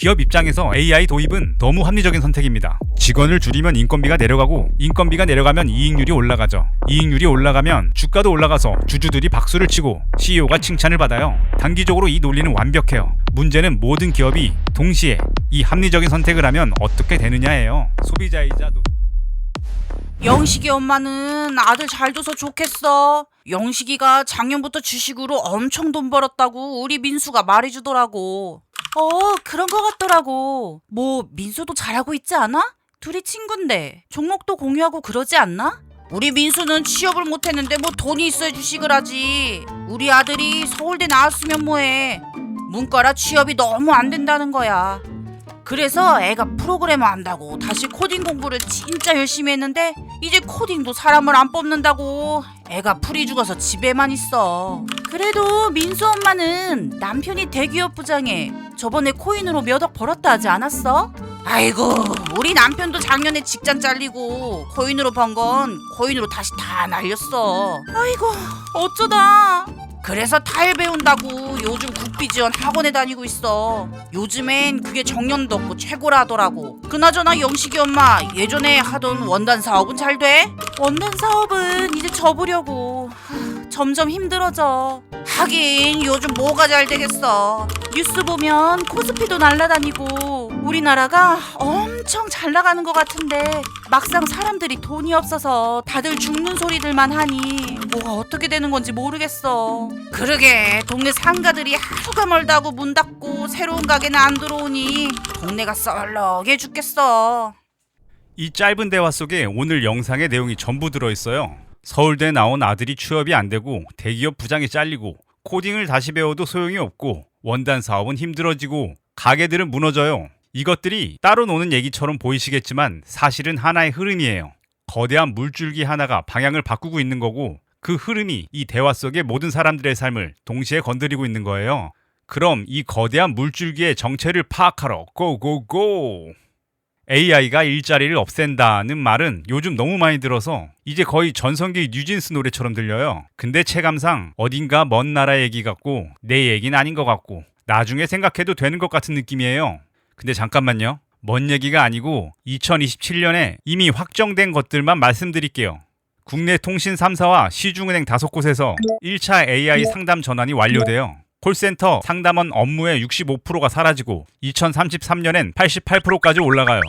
기업 입장에서 AI 도입은 너무 합리적인 선택입니다. 직원을 줄이면 인건비가 내려가고 인건비가 내려가면 이익률이 올라가죠. 이익률이 올라가면 주가도 올라가서 주주들이 박수를 치고 CEO가 칭찬을 받아요. 단기적으로 이 논리는 완벽해요. 문제는 모든 기업이 동시에 이 합리적인 선택을 하면 어떻게 되느냐예요. 소비자이자 영식이 엄마는 아들 잘 둬서 좋겠어. 영식이가 작년부터 주식으로 엄청 돈 벌었다고 우리 민수가 말해주더라고. 그런 거 같더라고. 뭐 민수도 잘하고 있지 않아? 둘이 친군데 종목도 공유하고 그러지 않나? 우리 민수는 취업을 못했는데 뭐 돈이 있어야 주식을 하지. 우리 아들이 서울대 나왔으면 뭐해. 문과라 취업이 너무 안 된다는 거야. 그래서 애가 프로그래머 한다고 다시 코딩 공부를 진짜 열심히 했는데 이제 코딩도 사람을 안 뽑는다고 애가 풀이 죽어서 집에만 있어. 그래도 민수 엄마는 남편이 대기업 부장에 저번에 코인으로 몇 억 벌었다 하지 않았어? 아이고 우리 남편도 작년에 직장 잘리고 코인으로 번 건 코인으로 다시 다 날렸어. 아이고 어쩌다. 그래서 타일 배운다고 요즘 국비지원 학원에 다니고 있어. 요즘엔 그게 정년도 없고 최고라 하더라고. 그나저나 영식이 엄마 예전에 하던 원단 사업은 잘 돼? 원단 사업은 이제 접으려고. 점점 힘들어져. 하긴 요즘 뭐가 잘 되겠어. 뉴스 보면 코스피도 날라다니고 우리나라가 엄청 잘 나가는 것 같은데 막상 사람들이 돈이 없어서 다들 죽는 소리들만 하니 뭐가 어떻게 되는 건지 모르겠어. 그러게 동네 상가들이 하루가 멀다고 문 닫고 새로운 가게는 안 들어오니 동네가 썰렁해 죽겠어. 이 짧은 대화 속에 오늘 영상의 내용이 전부 들어있어요. 서울대 나온 아들이 취업이 안 되고 대기업 부장이 잘리고 코딩을 다시 배워도 소용이 없고 원단 사업은 힘들어지고 가게들은 무너져요. 이것들이 따로 노는 얘기처럼 보이시겠지만 사실은 하나의 흐름이에요. 거대한 물줄기 하나가 방향을 바꾸고 있는 거고 그 흐름이 이 대화 속의 모든 사람들의 삶을 동시에 건드리고 있는 거예요. 그럼 이 거대한 물줄기의 정체를 파악하러 고고고! AI가 일자리를 없앤다는 말은 요즘 너무 많이 들어서 이제 거의 전성기 뉴진스 노래처럼 들려요. 근데 체감상 어딘가 먼 나라 얘기 같고 내 얘기는 아닌 것 같고 나중에 생각해도 되는 것 같은 느낌이에요. 근데 잠깐만요. 먼 얘기가 아니고 2027년에 이미 확정된 것들만 말씀드릴게요. 국내 통신 3사와 시중은행 5곳에서 1차 AI 상담 전환이 완료돼요. 콜센터 상담원 업무의 65%가 사라지고 2033년엔 88%까지 올라가요.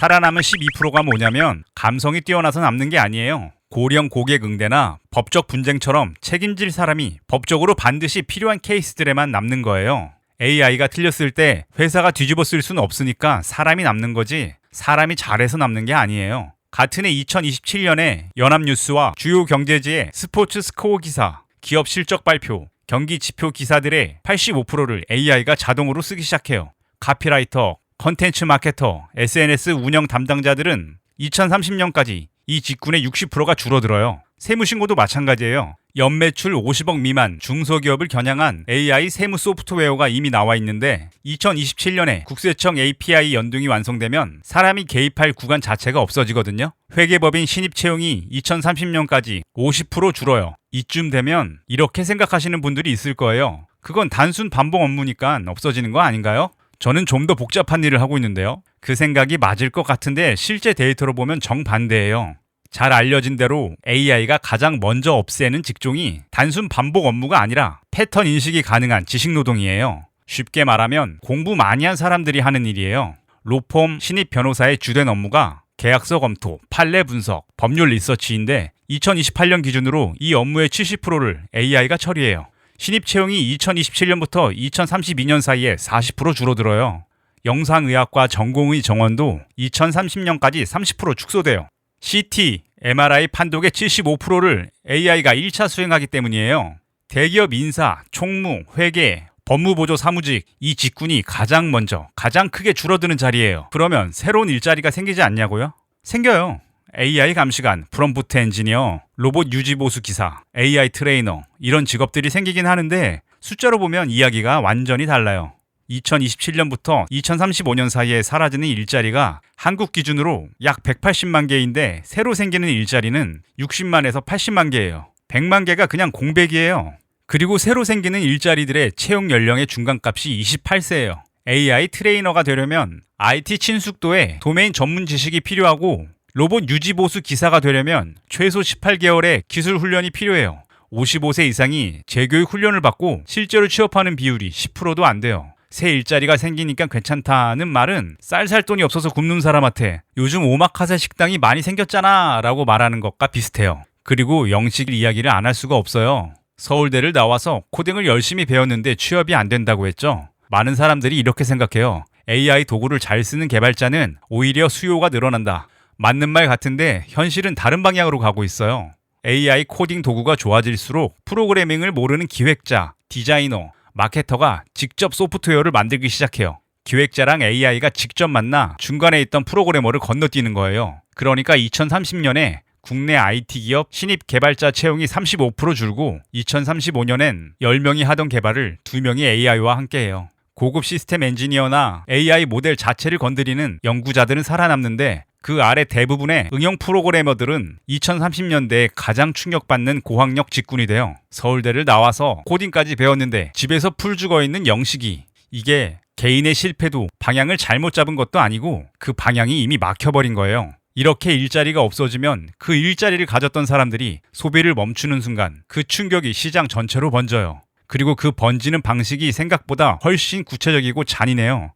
살아남은 12%가 뭐냐면 감성이 뛰어나서 남는 게 아니에요. 고령 고객 응대나 법적 분쟁처럼 책임질 사람이 법적으로 반드시 필요한 케이스들에만 남는 거예요. AI가 틀렸을 때 회사가 뒤집어 쓸 수는 없으니까 사람이 남는 거지 사람이 잘해서 남는 게 아니에요. 같은 해 2027년에 연합뉴스와 주요 경제지의 스포츠 스코어 기사, 기업 실적 발표, 경기 지표 기사들의 85%를 AI가 자동으로 쓰기 시작해요. 카피라이터, 컨텐츠 마케터, SNS 운영 담당자들은 2030년까지 이 직군의 60%가 줄어들어요. 세무신고도 마찬가지예요. 연매출 50억 미만 중소기업을 겨냥한 AI 세무 소프트웨어가 이미 나와 있는데 2027년에 국세청 API 연동이 완성되면 사람이 개입할 구간 자체가 없어지거든요. 회계법인 신입 채용이 2030년까지 50% 줄어요. 이쯤 되면 이렇게 생각하시는 분들이 있을 거예요. 그건 단순 반복 업무니까 없어지는 거 아닌가요? 저는 좀 더 복잡한 일을 하고 있는데요. 그 생각이 맞을 것 같은데 실제 데이터로 보면 정반대예요. 잘 알려진 대로 AI가 가장 먼저 없애는 직종이 단순 반복 업무가 아니라 패턴 인식이 가능한 지식노동이에요. 쉽게 말하면 공부 많이 한 사람들이 하는 일이에요. 로펌 신입 변호사의 주된 업무가 계약서 검토, 판례 분석, 법률 리서치인데 2028년 기준으로 이 업무의 70%를 AI가 처리해요. 신입 채용이 2027년부터 2032년 사이에 40% 줄어들어요. 영상의학과 전공의 정원도 2030년까지 30% 축소돼요. CT, MRI 판독의 75%를 AI가 1차 수행하기 때문이에요. 대기업 인사, 총무, 회계, 법무보조 사무직 이 직군이 가장 먼저 가장 크게 줄어드는 자리예요. 그러면 새로운 일자리가 생기지 않냐고요? 생겨요. AI 감시관, 프롬프트 엔지니어, 로봇 유지보수 기사, AI 트레이너 이런 직업들이 생기긴 하는데 숫자로 보면 이야기가 완전히 달라요. 2027년부터 2035년 사이에 사라지는 일자리가 한국 기준으로 약 180만 개인데 새로 생기는 일자리는 60만에서 80만 개예요. 100만 개가 그냥 공백이에요. 그리고 새로 생기는 일자리들의 채용 연령의 중간값이 28세예요. AI 트레이너가 되려면 IT 친숙도에 도메인 전문 지식이 필요하고 로봇 유지보수 기사가 되려면 최소 18개월의 기술 훈련이 필요해요. 55세 이상이 재교육 훈련을 받고 실제로 취업하는 비율이 10%도 안 돼요. 새 일자리가 생기니까 괜찮다는 말은 쌀 살 돈이 없어서 굶는 사람한테 요즘 오마카세 식당이 많이 생겼잖아 라고 말하는 것과 비슷해요. 그리고 영식 이야기를 안 할 수가 없어요. 서울대를 나와서 코딩을 열심히 배웠는데 취업이 안 된다고 했죠. 많은 사람들이 이렇게 생각해요. AI 도구를 잘 쓰는 개발자는 오히려 수요가 늘어난다. 맞는 말 같은데 현실은 다른 방향으로 가고 있어요. AI 코딩 도구가 좋아질수록 프로그래밍을 모르는 기획자, 디자이너, 마케터가 직접 소프트웨어를 만들기 시작해요. 기획자랑 AI가 직접 만나 중간에 있던 프로그래머를 건너뛰는 거예요. 그러니까 2030년에 국내 IT 기업 신입 개발자 채용이 35% 줄고 2035년엔 10명이 하던 개발을 2명이 AI와 함께해요. 고급 시스템 엔지니어나 AI 모델 자체를 건드리는 연구자들은 살아남는데 그 아래 대부분의 응용 프로그래머들은 2030년대에 가장 충격받는 고학력 직군이 돼요. 서울대를 나와서 코딩까지 배웠는데 집에서 풀 죽어 있는 영식이. 이게 개인의 실패도 방향을 잘못 잡은 것도 아니고 그 방향이 이미 막혀버린 거예요. 이렇게 일자리가 없어지면 그 일자리를 가졌던 사람들이 소비를 멈추는 순간 그 충격이 시장 전체로 번져요. 그리고 그 번지는 방식이 생각보다 훨씬 구체적이고 잔인해요.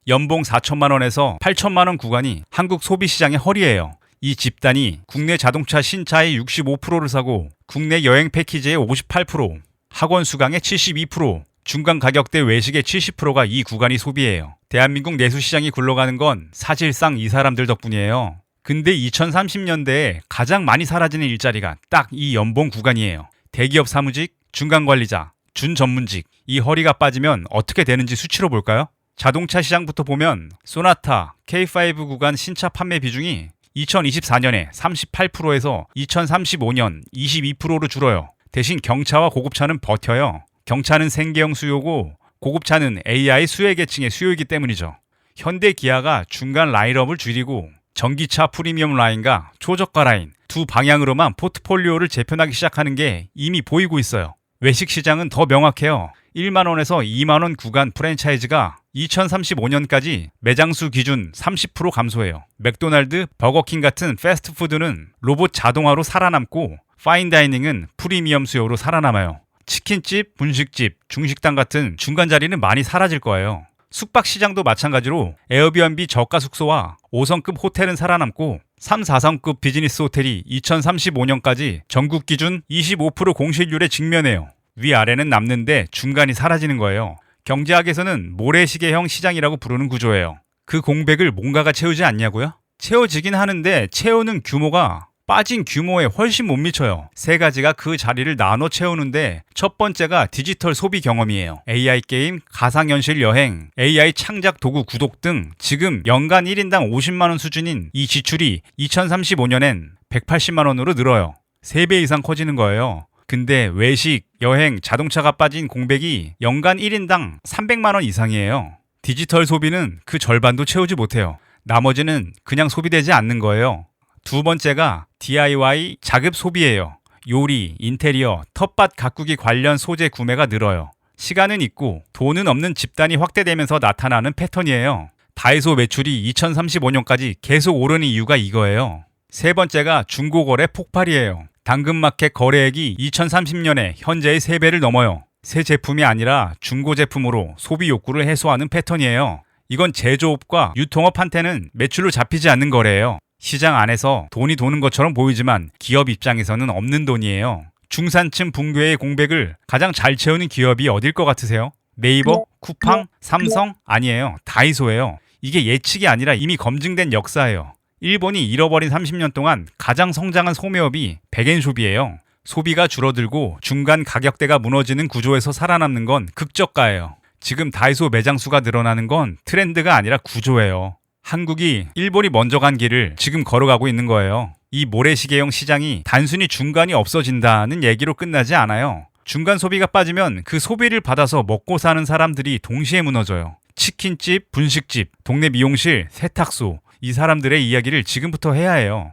연봉 4천만 원에서 8천만 원 구간이 한국 소비시장의 허리예요. 이 집단이 국내 자동차 신차의 65%를 사고 국내 여행 패키지의 58%, 학원 수강의 72%, 중간 가격대 외식의 70%가 이 구간이 소비예요. 대한민국 내수시장이 굴러가는 건 사실상 이 사람들 덕분이에요. 근데 2030년대에 가장 많이 사라지는 일자리가 딱 이 연봉 구간이에요. 대기업 사무직, 중간관리자, 준전문직. 이 허리가 빠지면 어떻게 되는지 수치로 볼까요? 자동차 시장부터 보면 소나타, K5 구간 신차 판매 비중이 2024년에 38%에서 2035년 22%로 줄어요. 대신 경차와 고급차는 버텨요. 경차는 생계형 수요고 고급차는 AI 수혜계층의 수요이기 때문이죠. 현대 기아가 중간 라인업을 줄이고 전기차 프리미엄 라인과 초저가 라인 두 방향으로만 포트폴리오를 재편하기 시작하는 게 이미 보이고 있어요. 외식 시장은 더 명확해요. 1만원에서 2만원 구간 프랜차이즈가 2035년까지 매장수 기준 30% 감소해요. 맥도날드, 버거킹 같은 패스트푸드는 로봇 자동화로 살아남고 파인다이닝은 프리미엄 수요로 살아남아요. 치킨집, 분식집, 중식당 같은 중간 자리는 많이 사라질 거예요. 숙박 시장도 마찬가지로 에어비앤비 저가 숙소와 5성급 호텔은 살아남고 3, 4성급 비즈니스 호텔이 2035년까지 전국 기준 25% 공실률에 직면해요. 위아래는 남는데 중간이 사라지는 거예요. 경제학에서는 모래시계형 시장이라고 부르는 구조예요. 그 공백을 뭔가가 채우지 않냐고요? 채워지긴 하는데 채우는 규모가 빠진 규모에 훨씬 못 미쳐요. 세 가지가 그 자리를 나눠 채우는데 첫 번째가 디지털 소비 경험이에요. AI 게임, 가상현실 여행, AI 창작 도구 구독 등 지금 연간 1인당 50만 원 수준인 이 지출이 2035년엔 180만 원으로 늘어요. 3배 이상 커지는 거예요. 근데 외식, 여행, 자동차가 빠진 공백이 연간 1인당 300만 원 이상이에요. 디지털 소비는 그 절반도 채우지 못해요. 나머지는 그냥 소비되지 않는 거예요. 두 번째가 DIY 자급 소비예요. 요리, 인테리어, 텃밭 가꾸기 관련 소재 구매가 늘어요. 시간은 있고 돈은 없는 집단이 확대되면서 나타나는 패턴이에요. 다이소 매출이 2035년까지 계속 오르는 이유가 이거예요. 세 번째가 중고거래 폭발이에요. 당근마켓 거래액이 2030년에 현재의 3배를 넘어요. 새 제품이 아니라 중고 제품으로 소비 욕구를 해소하는 패턴이에요. 이건 제조업과 유통업한테는 매출로 잡히지 않는 거래예요. 시장 안에서 돈이 도는 것처럼 보이지만 기업 입장에서는 없는 돈이에요. 중산층 붕괴의 공백을 가장 잘 채우는 기업이 어딜 것 같으세요? 네이버? 쿠팡? 삼성? 아니에요. 다이소예요. 이게 예측이 아니라 이미 검증된 역사예요. 일본이 잃어버린 30년 동안 가장 성장한 소매업이 백엔쇼비예요. 소비가 줄어들고 중간 가격대가 무너지는 구조에서 살아남는 건 극저가예요. 지금 다이소 매장 수가 늘어나는 건 트렌드가 아니라 구조예요. 한국이 일본이 먼저 간 길을 지금 걸어가고 있는 거예요. 이 모래시계형 시장이 단순히 중간이 없어진다는 얘기로 끝나지 않아요. 중간 소비가 빠지면 그 소비를 받아서 먹고 사는 사람들이 동시에 무너져요. 치킨집, 분식집, 동네 미용실, 세탁소, 이 사람들의 이야기를 지금부터 해야 해요.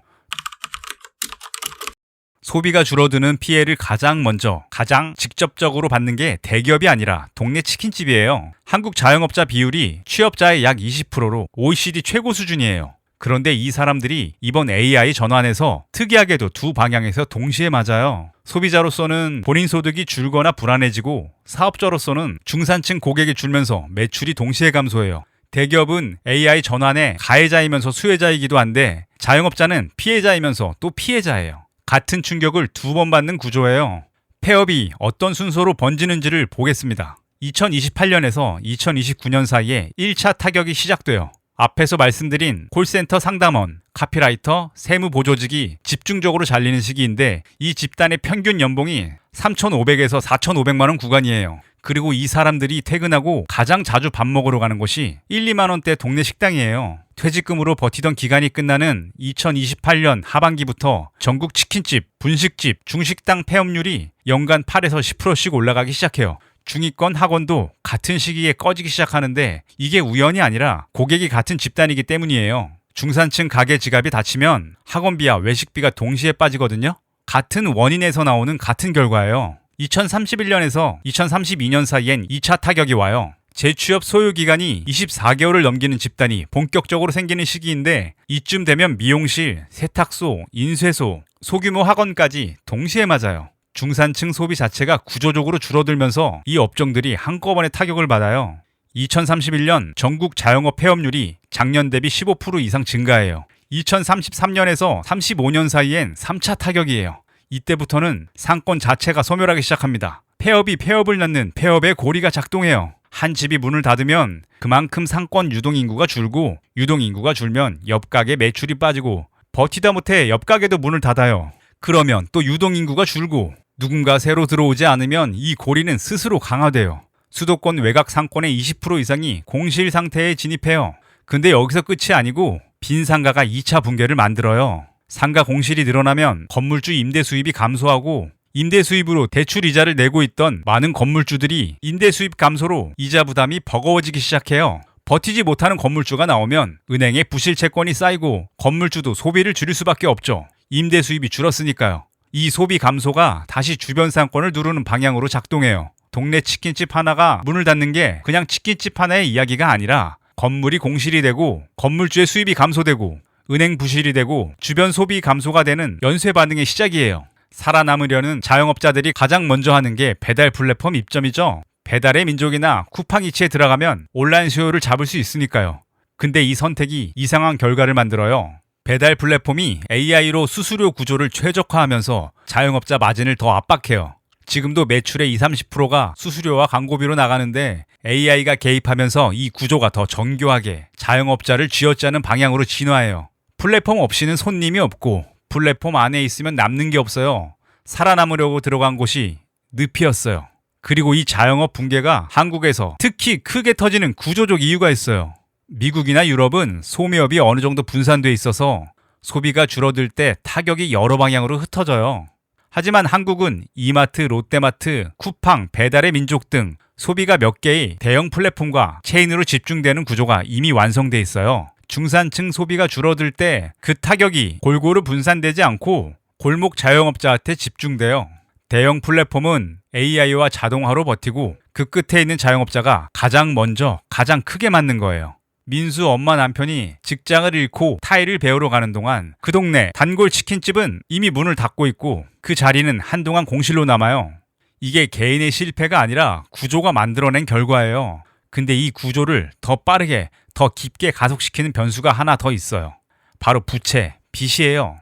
소비가 줄어드는 피해를 가장 먼저, 가장 직접적으로 받는 게 대기업이 아니라 동네 치킨집이에요. 한국 자영업자 비율이 취업자의 약 20%로 OECD 최고 수준이에요. 그런데 이 사람들이 이번 AI 전환에서 특이하게도 두 방향에서 동시에 맞아요. 소비자로서는 본인 소득이 줄거나 불안해지고 사업자로서는 중산층 고객이 줄면서 매출이 동시에 감소해요. 대기업은 AI 전환의 가해자이면서 수혜자이기도 한데 자영업자는 피해자이면서 또 피해자예요. 같은 충격을 두 번 받는 구조예요. 폐업이 어떤 순서로 번지는지를 보겠습니다. 2028년에서 2029년 사이에 1차 타격이 시작돼요. 앞에서 말씀드린 콜센터 상담원, 카피라이터, 세무보조직이 집중적으로 잘리는 시기인데 이 집단의 평균 연봉이 3,500에서 4,500만 원 구간이에요. 그리고 이 사람들이 퇴근하고 가장 자주 밥 먹으러 가는 곳이 1, 2만 원대 동네 식당이에요. 퇴직금으로 버티던 기간이 끝나는 2028년 하반기부터 전국 치킨집, 분식집, 중식당 폐업률이 연간 8에서 10%씩 올라가기 시작해요. 중위권 학원도 같은 시기에 꺼지기 시작하는데 이게 우연이 아니라 고객이 같은 집단이기 때문이에요. 중산층 가게 지갑이 닫히면 학원비와 외식비가 동시에 빠지거든요. 같은 원인에서 나오는 같은 결과예요. 2031년에서 2032년 사이엔 2차 타격이 와요. 재취업 소요 기간이 24개월을 넘기는 집단이 본격적으로 생기는 시기인데 이쯤 되면 미용실, 세탁소, 인쇄소, 소규모 학원까지 동시에 맞아요. 중산층 소비 자체가 구조적으로 줄어들면서 이 업종들이 한꺼번에 타격을 받아요. 2031년 전국 자영업 폐업률이 작년 대비 15% 이상 증가해요. 2033년에서 35년 사이엔 3차 타격이에요. 이때부터는 상권 자체가 소멸하기 시작합니다. 폐업이 폐업을 낳는 폐업의 고리가 작동해요. 한 집이 문을 닫으면 그만큼 상권 유동인구가 줄고 유동인구가 줄면 옆가게 매출이 빠지고 버티다 못해 옆가게도 문을 닫아요. 그러면 또 유동인구가 줄고 누군가 새로 들어오지 않으면 이 고리는 스스로 강화돼요. 수도권 외곽 상권의 20% 이상이 공실 상태에 진입해요. 근데 여기서 끝이 아니고 빈 상가가 2차 붕괴를 만들어요. 상가 공실이 늘어나면 건물주 임대 수입이 감소하고 임대 수입으로 대출 이자를 내고 있던 많은 건물주들이 임대 수입 감소로 이자 부담이 버거워지기 시작해요. 버티지 못하는 건물주가 나오면 은행에 부실 채권이 쌓이고 건물주도 소비를 줄일 수밖에 없죠. 임대 수입이 줄었으니까요. 이 소비 감소가 다시 주변 상권을 누르는 방향으로 작동해요. 동네 치킨집 하나가 문을 닫는 게 그냥 치킨집 하나의 이야기가 아니라 건물이 공실이 되고 건물주의 수입이 감소되고 은행 부실이 되고 주변 소비 감소가 되는 연쇄 반응의 시작이에요. 살아남으려는 자영업자들이 가장 먼저 하는 게 배달 플랫폼 입점이죠. 배달의 민족이나 쿠팡이츠에 들어가면 온라인 수요를 잡을 수 있으니까요. 근데 이 선택이 이상한 결과를 만들어요. 배달 플랫폼이 AI로 수수료 구조를 최적화하면서 자영업자 마진을 더 압박해요. 지금도 매출의 20-30%가 수수료와 광고비로 나가는데 AI가 개입하면서 이 구조가 더 정교하게 자영업자를 쥐어짜는 방향으로 진화해요. 플랫폼 없이는 손님이 없고 플랫폼 안에 있으면 남는 게 없어요. 살아남으려고 들어간 곳이 늪이었어요. 그리고 이 자영업 붕괴가 한국에서 특히 크게 터지는 구조적 이유가 있어요. 미국이나 유럽은 소매업이 어느 정도 분산돼 있어서 소비가 줄어들 때 타격이 여러 방향으로 흩어져요. 하지만 한국은 이마트, 롯데마트, 쿠팡, 배달의 민족 등 소비가 몇 개의 대형 플랫폼과 체인으로 집중되는 구조가 이미 완성돼 있어요. 중산층 소비가 줄어들 때 그 타격이 골고루 분산되지 않고 골목 자영업자한테 집중돼요. 대형 플랫폼은 AI와 자동화로 버티고 그 끝에 있는 자영업자가 가장 먼저 가장 크게 맞는 거예요. 민수 엄마 남편이 직장을 잃고 타일을 배우러 가는 동안 그 동네 단골 치킨집은 이미 문을 닫고 있고 그 자리는 한동안 공실로 남아요. 이게 개인의 실패가 아니라 구조가 만들어낸 결과예요. 근데 이 구조를 더 빠르게, 더 깊게 가속시키는 변수가 하나 더 있어요. 바로 부채, 빚이에요.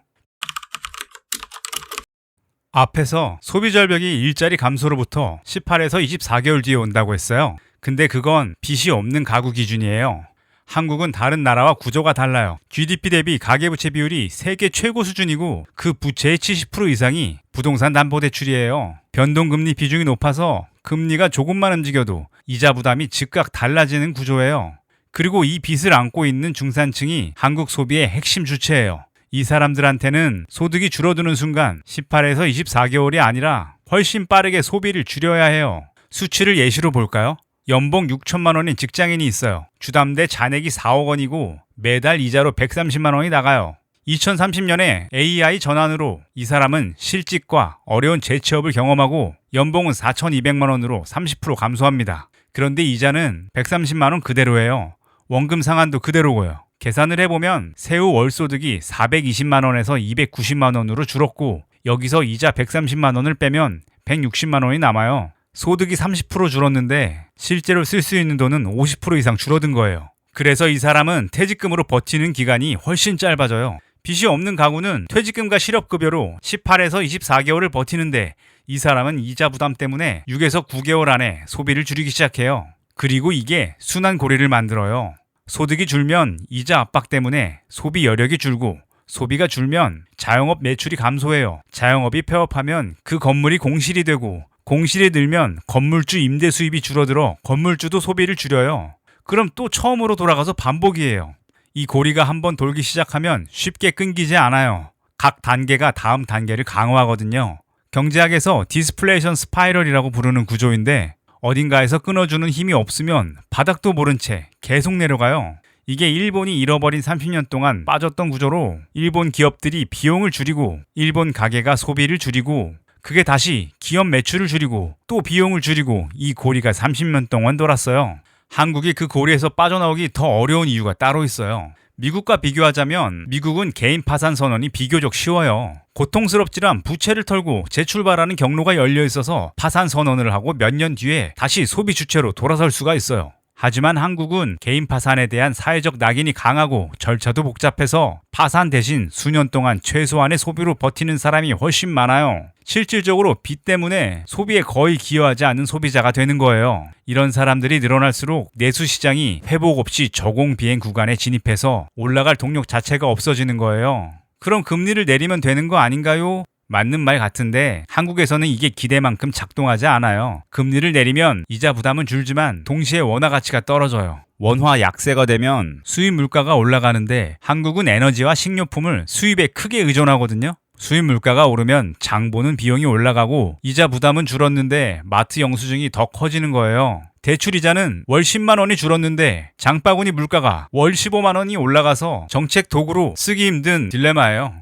앞에서 소비 절벽이 일자리 감소로부터 18에서 24개월 뒤에 온다고 했어요. 근데 그건 빚이 없는 가구 기준이에요. 한국은 다른 나라와 구조가 달라요. GDP 대비 가계부채 비율이 세계 최고 수준이고 그 부채의 70% 이상이 부동산 담보대출이에요. 변동금리 비중이 높아서 금리가 조금만 움직여도 이자 부담이 즉각 달라지는 구조예요. 그리고 이 빚을 안고 있는 중산층이 한국 소비의 핵심 주체예요. 이 사람들한테는 소득이 줄어드는 순간 18에서 24개월이 아니라 훨씬 빠르게 소비를 줄여야 해요. 수치를 예시로 볼까요? 연봉 6천만 원인 직장인이 있어요. 주담대 잔액이 4억 원이고 매달 이자로 130만 원이 나가요. 2030년에 AI 전환으로 이 사람은 실직과 어려운 재취업을 경험하고 연봉은 4,200만 원으로 30% 감소합니다. 그런데 이자는 130만 원 그대로예요. 원금 상환도 그대로고요. 계산을 해보면 세후 월소득이 420만 원에서 290만 원으로 줄었고 여기서 이자 130만 원을 빼면 160만 원이 남아요. 소득이 30% 줄었는데 실제로 쓸 수 있는 돈은 50% 이상 줄어든 거예요. 그래서 이 사람은 퇴직금으로 버티는 기간이 훨씬 짧아져요. 빚이 없는 가구는 퇴직금과 실업급여로 18에서 24개월을 버티는데 이 사람은 이자 부담 때문에 6에서 9개월 안에 소비를 줄이기 시작해요. 그리고 이게 순환 고리를 만들어요. 소득이 줄면 이자 압박 때문에 소비 여력이 줄고 소비가 줄면 자영업 매출이 감소해요. 자영업이 폐업하면 그 건물이 공실이 되고 공실이 늘면 건물주 임대 수입이 줄어들어 건물주도 소비를 줄여요. 그럼 또 처음으로 돌아가서 반복이에요. 이 고리가 한번 돌기 시작하면 쉽게 끊기지 않아요. 각 단계가 다음 단계를 강화하거든요. 경제학에서 디스플레이션 스파이럴이라고 부르는 구조인데 어딘가에서 끊어주는 힘이 없으면 바닥도 모른 채 계속 내려가요. 이게 일본이 잃어버린 30년 동안 빠졌던 구조로 일본 기업들이 비용을 줄이고 일본 가게가 소비를 줄이고 그게 다시 기업 매출을 줄이고 또 비용을 줄이고 이 고리가 30년 동안 돌았어요. 한국이 그 고리에서 빠져나오기 더 어려운 이유가 따로 있어요. 미국과 비교하자면 미국은 개인 파산 선언이 비교적 쉬워요. 고통스럽지만 부채를 털고 재출발하는 경로가 열려 있어서 파산 선언을 하고 몇 년 뒤에 다시 소비 주체로 돌아설 수가 있어요. 하지만 한국은 개인 파산에 대한 사회적 낙인이 강하고 절차도 복잡해서 파산 대신 수년 동안 최소한의 소비로 버티는 사람이 훨씬 많아요. 실질적으로 빚 때문에 소비에 거의 기여하지 않는 소비자가 되는 거예요. 이런 사람들이 늘어날수록 내수 시장이 회복 없이 저공 비행 구간에 진입해서 올라갈 동력 자체가 없어지는 거예요. 그럼 금리를 내리면 되는 거 아닌가요? 맞는 말 같은데 한국에서는 이게 기대만큼 작동하지 않아요. 금리를 내리면 이자 부담은 줄지만 동시에 원화 가치가 떨어져요. 원화 약세가 되면 수입 물가가 올라가는데 한국은 에너지와 식료품을 수입에 크게 의존하거든요. 수입 물가가 오르면 장 보는 비용이 올라가고 이자 부담은 줄었는데 마트 영수증이 더 커지는 거예요. 대출 이자는 월 10만 원이 줄었는데 장바구니 물가가 월 15만 원이 올라가서 정책 도구로 쓰기 힘든 딜레마예요.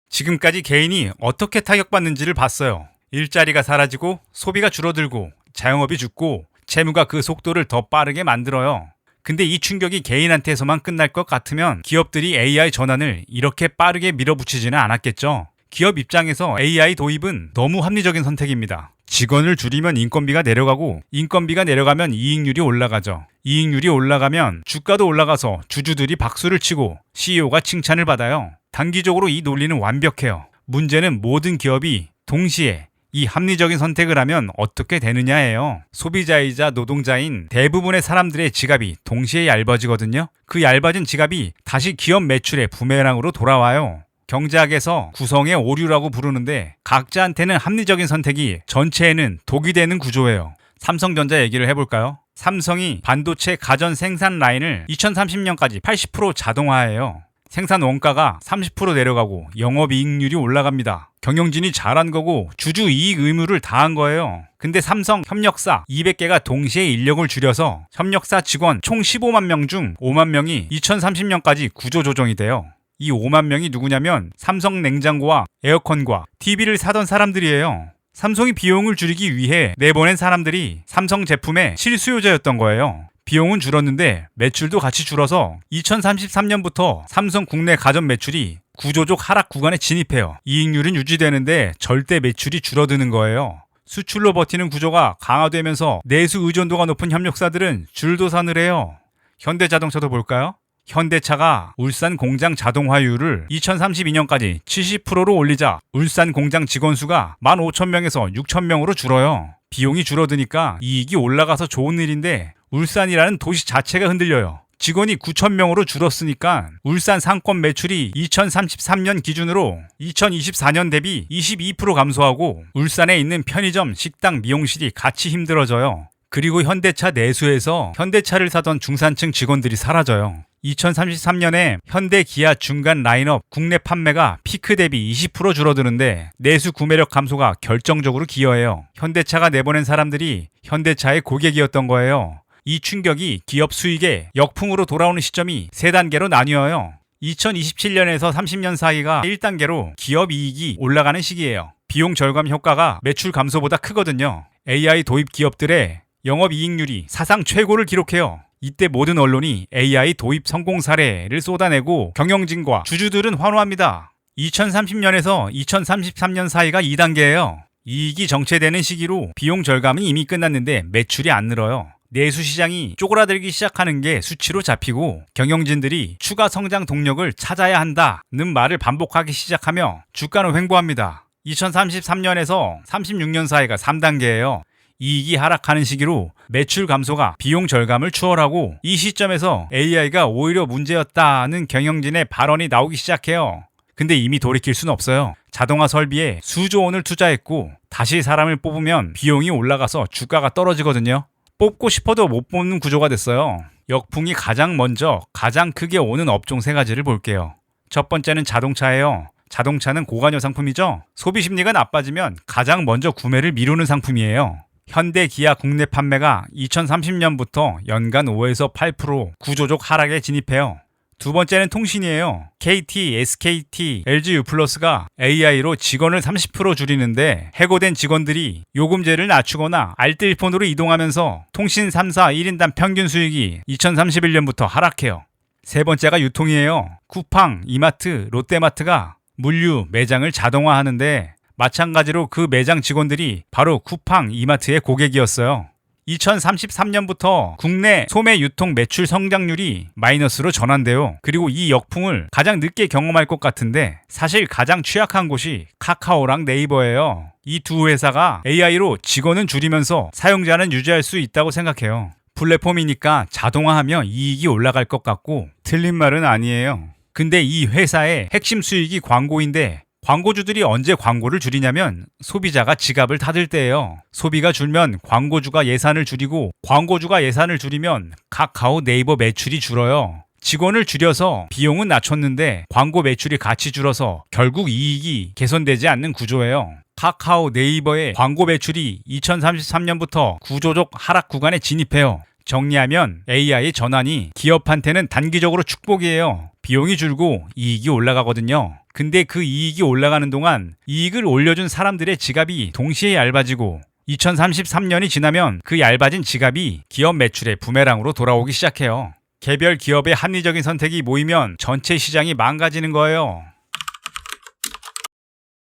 지금까지 개인이 어떻게 타격받는지를 봤어요. 일자리가 사라지고 소비가 줄어들고 자영업이 죽고 채무가 그 속도를 더 빠르게 만들어요. 근데 이 충격이 개인한테서만 끝날 것 같으면 기업들이 AI 전환을 이렇게 빠르게 밀어붙이지는 않았겠죠. 기업 입장에서 AI 도입은 너무 합리적인 선택입니다. 직원을 줄이면 인건비가 내려가고 인건비가 내려가면 이익률이 올라가죠. 이익률이 올라가면 주가도 올라가서 주주들이 박수를 치고 CEO가 칭찬을 받아요. 단기적으로 이 논리는 완벽해요. 문제는 모든 기업이 동시에 이 합리적인 선택을 하면 어떻게 되느냐예요. 소비자이자 노동자인 대부분의 사람들의 지갑이 동시에 얇아지거든요. 그 얇아진 지갑이 다시 기업 매출의 부메랑으로 돌아와요. 경제학에서 구성의 오류라고 부르는데 각자한테는 합리적인 선택이 전체에는 독이 되는 구조예요. 삼성전자 얘기를 해볼까요? 삼성이 반도체 가전 생산 라인을 2030년까지 80% 자동화해요. 생산 원가가 30% 내려가고 영업이익률이 올라갑니다. 경영진이 잘한 거고 주주 이익 의무를 다한 거예요. 근데 삼성 협력사 200개가 동시에 인력을 줄여서 협력사 직원 총 15만 명 중 5만 명이 2030년까지 구조조정이 돼요. 이 5만 명이 누구냐면 삼성 냉장고와 에어컨과 TV를 사던 사람들이에요. 삼성이 비용을 줄이기 위해 내보낸 사람들이 삼성 제품의 실수요자였던 거예요. 비용은 줄었는데 매출도 같이 줄어서 2033년부터 삼성 국내 가전 매출이 구조적 하락 구간에 진입해요. 이익률은 유지되는데 절대 매출이 줄어드는 거예요. 수출로 버티는 구조가 강화되면서 내수 의존도가 높은 협력사들은 줄도산을 해요. 현대자동차도 볼까요? 현대차가 울산 공장 자동화율을 2032년까지 70%로 올리자 울산 공장 직원 수가 15,000명에서 6,000명으로 줄어요. 비용이 줄어드니까 이익이 올라가서 좋은 일인데 울산이라는 도시 자체가 흔들려요. 직원이 9,000명으로 줄었으니까 울산 상권 매출이 2033년 기준으로 2024년 대비 22% 감소하고 울산에 있는 편의점, 식당, 미용실이 같이 힘들어져요. 그리고 현대차 내수에서 현대차를 사던 중산층 직원들이 사라져요. 2033년에 현대 기아 중간 라인업 국내 판매가 피크 대비 20% 줄어드는데 내수 구매력 감소가 결정적으로 기여해요. 현대차가 내보낸 사람들이 현대차의 고객이었던 거예요. 이 충격이 기업 수익에 역풍으로 돌아오는 시점이 3단계로 나뉘어요. 2027년에서 30년 사이가 1단계로 기업 이익이 올라가는 시기예요. 비용 절감 효과가 매출 감소보다 크거든요. AI 도입 기업들의 영업이익률이 사상 최고를 기록해요. 이때 모든 언론이 AI 도입 성공 사례를 쏟아내고 경영진과 주주들은 환호합니다. 2030년에서 2033년 사이가 2단계예요. 이익이 정체되는 시기로 비용 절감은 이미 끝났는데 매출이 안 늘어요. 내수 시장이 쪼그라들기 시작하는 게 수치로 잡히고 경영진들이 추가 성장 동력을 찾아야 한다는 말을 반복하기 시작하며 주가는 횡보합니다. 2033년에서 36년 사이가 3단계예요. 이익이 하락하는 시기로 매출 감소가 비용 절감을 추월하고 이 시점에서 AI가 오히려 문제였다는 경영진의 발언이 나오기 시작해요. 근데 이미 돌이킬 수는 없어요. 자동화 설비에 수조 원을 투자했고 다시 사람을 뽑으면 비용이 올라가서 주가가 떨어지거든요. 뽑고 싶어도 못 뽑는 구조가 됐어요. 역풍이 가장 먼저 가장 크게 오는 업종 3가지를 볼게요. 첫 번째는 자동차예요. 자동차는 고관여 상품이죠. 소비 심리가 나빠지면 가장 먼저 구매를 미루는 상품이에요. 현대, 기아 국내 판매가 2030년부터 연간 5에서 8% 구조적 하락에 진입해요. 두 번째는 통신이에요. KT, SKT, LG유플러스가 AI로 직원을 30% 줄이는데 해고된 직원들이 요금제를 낮추거나 알뜰폰으로 이동하면서 통신 3사 1인당 평균 수익이 2031년부터 하락해요. 세 번째가 유통이에요. 쿠팡, 이마트, 롯데마트가 물류, 매장을 자동화하는데 마찬가지로 그 매장 직원들이 바로 쿠팡, 이마트의 고객이었어요. 2033년부터 국내 소매 유통 매출 성장률이 마이너스로 전환돼요. 그리고 이 역풍을 가장 늦게 경험할 것 같은데 사실 가장 취약한 곳이 카카오랑 네이버예요. 이 두 회사가 AI로 직원은 줄이면서 사용자는 유지할 수 있다고 생각해요. 플랫폼이니까 자동화하면 이익이 올라갈 것 같고 틀린 말은 아니에요. 근데 이 회사의 핵심 수익이 광고인데 광고주들이 언제 광고를 줄이냐면 소비자가 지갑을 닫을 때예요. 소비가 줄면 광고주가 예산을 줄이고 광고주가 예산을 줄이면 카카오, 네이버 매출이 줄어요. 직원을 줄여서 비용은 낮췄는데 광고 매출이 같이 줄어서 결국 이익이 개선되지 않는 구조예요. 카카오, 네이버의 광고 매출이 2033년부터 구조적 하락 구간에 진입해요. 정리하면 AI 전환이 기업한테는 단기적으로 축복이에요. 비용이 줄고 이익이 올라가거든요. 근데 그 이익이 올라가는 동안 이익을 올려준 사람들의 지갑이 동시에 얇아지고 2033년이 지나면 그 얇아진 지갑이 기업 매출의 부메랑으로 돌아오기 시작해요. 개별 기업의 합리적인 선택이 모이면 전체 시장이 망가지는 거예요.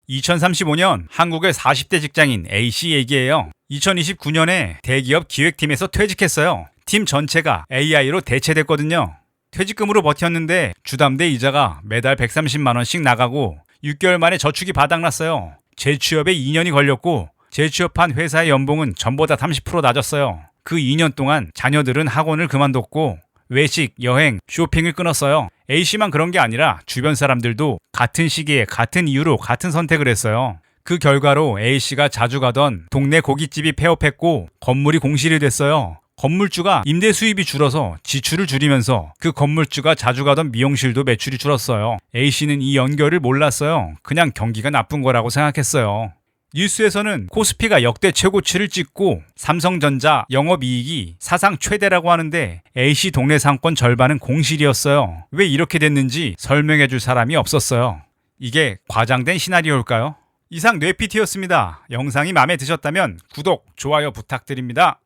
2035년 한국의 40대 직장인 A씨 얘기예요. 2029년에 대기업 기획팀에서 퇴직했어요. 팀 전체가 AI로 대체됐거든요. 퇴직금으로 버텼는데 주담대 이자가 매달 130만 원씩 나가고 6개월 만에 저축이 바닥났어요. 재취업에 2년이 걸렸고 재취업한 회사의 연봉은 전보다 30% 낮았어요. 그 2년 동안 자녀들은 학원을 그만뒀고 외식, 여행, 쇼핑을 끊었어요. A씨만 그런 게 아니라 주변 사람들도 같은 시기에 같은 이유로 같은 선택을 했어요. 그 결과로 A씨가 자주 가던 동네 고깃집이 폐업했고 건물이 공실이 됐어요. 건물주가 임대 수입이 줄어서 지출을 줄이면서 그 건물주가 자주 가던 미용실도 매출이 줄었어요. A씨는 이 연결을 몰랐어요. 그냥 경기가 나쁜 거라고 생각했어요. 뉴스에서는 코스피가 역대 최고치를 찍고 삼성전자 영업이익이 사상 최대라고 하는데 A씨 동네 상권 절반은 공실이었어요. 왜 이렇게 됐는지 설명해 줄 사람이 없었어요. 이게 과장된 시나리오일까요? 이상 뇌피티였습니다. 영상이 마음에 드셨다면 구독, 좋아요 부탁드립니다.